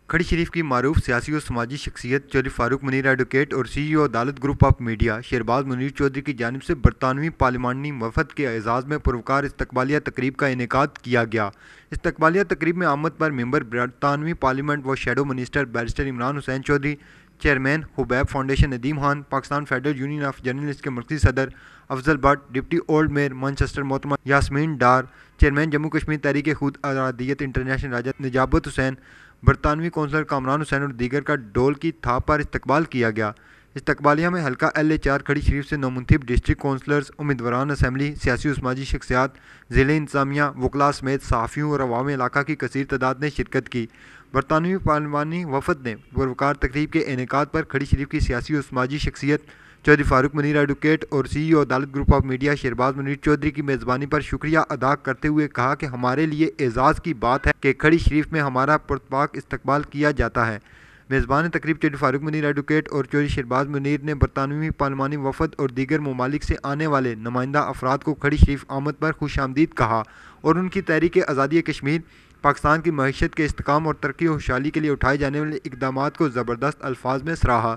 کھڑی شریف کی معروف سیاسی و سماجی شخصیت چوہدری فاروق منیر ایڈووکیٹ اور سی ای او عدالت group of media Shahbaz Munir Chaudhry کی جانب سے برطانوی پارلیمانی وفد کے اعزاز میں پروقار استقبالیہ تقریب کا انعقاد کیا گیا۔ استقبالیہ تقریب میں آمد پر ممبر برطانوی پارلیمنٹ و shadow minister barrister Imran Hussain Chaudhry, chairman وففد foundation Nadeem Khan, Pakistan federal union of journalist کے مرکزی صدر Afzal Butt, deputy old mayor Manchester محترمہ یاسمین ڈار، چیئرمین جموں کشمیر تحریک خود ارادیت انٹرنیشنل راجہ نجابت حسین، برطانوی کونسلر کامران حسین اور دیگر کا ڈول کی تھاپ پر استقبال کیا گیا۔ استقبالیہ میں حلقہ LH4 کھڑی شریف سے نومنتخب ڈسٹرکٹ کونسلرز، امیدواران اسمبلی، سیاسی و سماجی شخصیات، ضلع انتظامیہ، وکلاء سمیت صحافیوں اور عوام علاقہ کی کثیر تعداد نے شرکت کی۔ برطانوی پارلیمانی وفد نے پروقار تقریب کے انعقاد پر کھڑی شریف کی سیاسی و سماجی شخصیت چوہدری فاروق منیر ایڈووکیٹ اور سی ای او عدالت group of media Shahbaz Munir Chaudhry کی میزبانی پر شکریہ ادا کرتے ہوئے کہا کہ ہمارے لیے اعزاز کی بات ہے کہ کھڑی شریف میں ہمارا پرتپاک استقبال کیا جاتا ہے۔ میزبان تقریب چوہدری فاروق منیر ایڈووکیٹ اور چوہدری شہباز منیر نے برطانوی پارلیمانی وفد اور دیگر ممالک سے آنے والے نمائندہ افراد کو کھڑی شریف آمد پر خوش آمدید کہا اور ان کی تحریک آزادی کشمیر، پاکستان کی معیشت کے استحکام اور ترقی و خوشحالی کے لیے اٹھائے جانے والے اقدامات کو زبردست الفاظ میں سراہا۔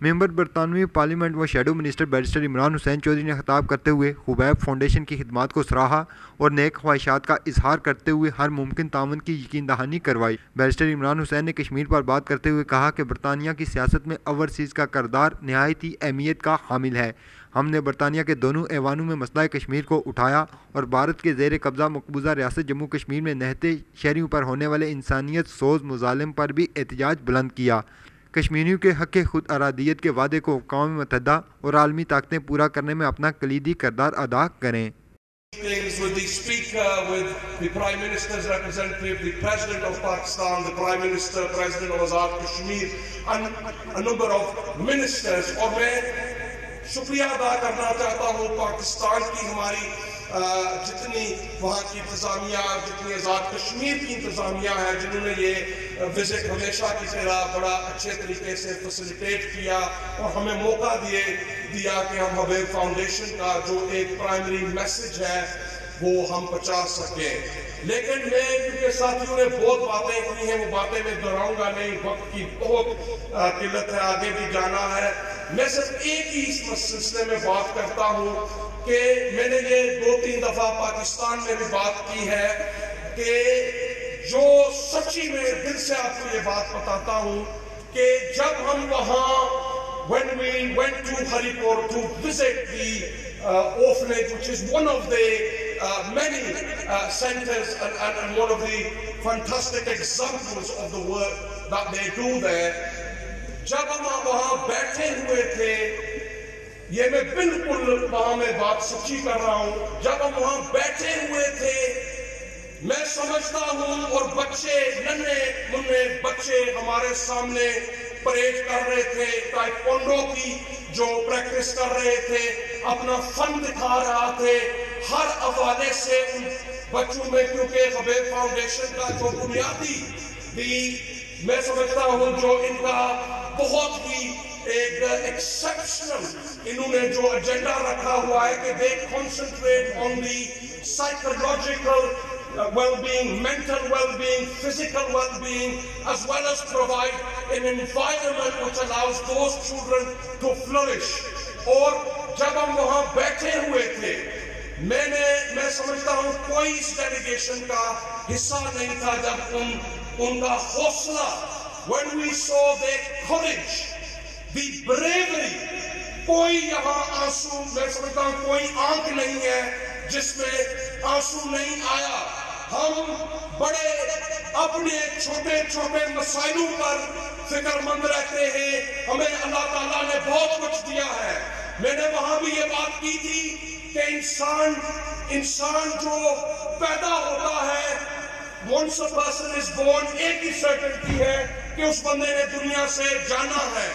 ممبر برطانوی پارلیمنٹ و shadow minister barrister Imran Hussain Chaudhry نے خطاب کرتے ہوئے وففد فاؤنڈیشن کی خدمات کو سراہا اور نیک خواہشات کا اظہار کرتے ہوئے ہر ممکن تعاون کی یقین دہانی کروائی۔ بیرسٹر عمران حسین نے کشمیر پر بات کرتے ہوئے کہا کہ برطانیہ کی سیاست میں اوورسیز کا کردار نہایت ہی اہمیت کا حامل ہے۔ ہم نے برطانیہ کے دونوں ایوانوں میں مسئلہ کشمیر کو اٹھایا اور بھارت کے زیر قبضہ مقبوضہ ریاست جموں کشمیر میں نہتے شہریوں پر ہونے والے انسانیت سوز مظالم پر بھی احتجاج بلند کیا۔ کشمیریوں کے حق خود ارادیت کے وعدے کو اقوام متحدہ اور عالمی طاقتیں پورا کرنے میں اپنا کلیدی کردار ادا کریں۔ With the Speaker, with the Prime Minister's representative, the President of Pakistan, the Prime Minister, President of Azad Kashmir, and a number of ministers. اور میں شکریہ ادا کرنا چاہتا ہوں پاکستان کی ہماری جتنی وہاں کی انتظامیہ، جتنی آزاد کشمیر کی انتظامیہ ہے، جنہوں نے یہ وزٹ ہمیشہ کی طرح بڑا اچھے طریقے سے فیسیلیٹیٹ کیا اور ہمیں موقع دیا کہ ہم وففد فاؤنڈیشن کا جو ایک پرائمری میسج ہے وہ ہم پہنچا سکیں۔ لیکن میں کیونکہ ساتھیوں نے بہت باتیں کی ہیں، وہ باتیں میں دہراؤں گا نہیں، وقت کی بہت قلت ہے، آگے بھی جانا ہے۔ میں صرف ایک ہی اس سلسلے میں بات کرتا ہوں کہ میں نے یہ 2-3 دفعہ پاکستان میں بھی بات کی ہے کہ جو سچی میں دل سے آپ کو یہ بات بتاتا ہوں کہ جب ہم وہاں when we went to Haripur to visit the orphanage, which is one of the many centers and one of the fantastic examples of the work that they do there, جب ہم وہاں بیٹھے ہوئے تھے، یہ میں بالکل وہاں میں بات سچی کر رہا ہوں، جب ہم وہاں بیٹھے ہوئے تھے میں سمجھتا ہوں اور بچے ننھے منھے بچے ہمارے سامنے پریڈ کر رہے تھے، تائیکوانڈو کی جو پریکٹس کر رہے تھے، اپنا فن دکھا رہا تھے ہر حوالے سے ان بچوں میں، کیونکہ وففد فاؤنڈیشن کا جو بنیادی بھی میں سمجھتا ہوں جو ان کا بہت ہی ایک ایکسپشنل انہوں نے جو ایجنڈا رکھا ہوا ہے کہ they concentrate on the psychological well-being, mental well-being, physical well-being, as well as provide an environment which allows those children to flourish. اور جب ہم وہاں بیٹھے ہوئے تھے میں سمجھتا ہوں کوئی اس ڈیلیگیشن کا حصہ نہیں تھا جب ان کا حوصلہ when we saw their courage, the bravery، کوئی یہاں آنسو میں سمجھتا ہوں کوئی آنکھ نہیں ہے جس میں آنسو نہیں آیا۔ ہم بڑے اپنے چھوٹے چھوٹے مسائلوں پر فکر مند رہتے ہیں، ہمیں اللہ تعالیٰ نے بہت کچھ دیا ہے۔ میں نے وہاں بھی یہ بات کی تھی کہ انسان جو پیدا ہوتا ہے، once a person is born، ایک ہی سرٹنٹی ہے کہ اس بندے نے دنیا سے جانا ہے۔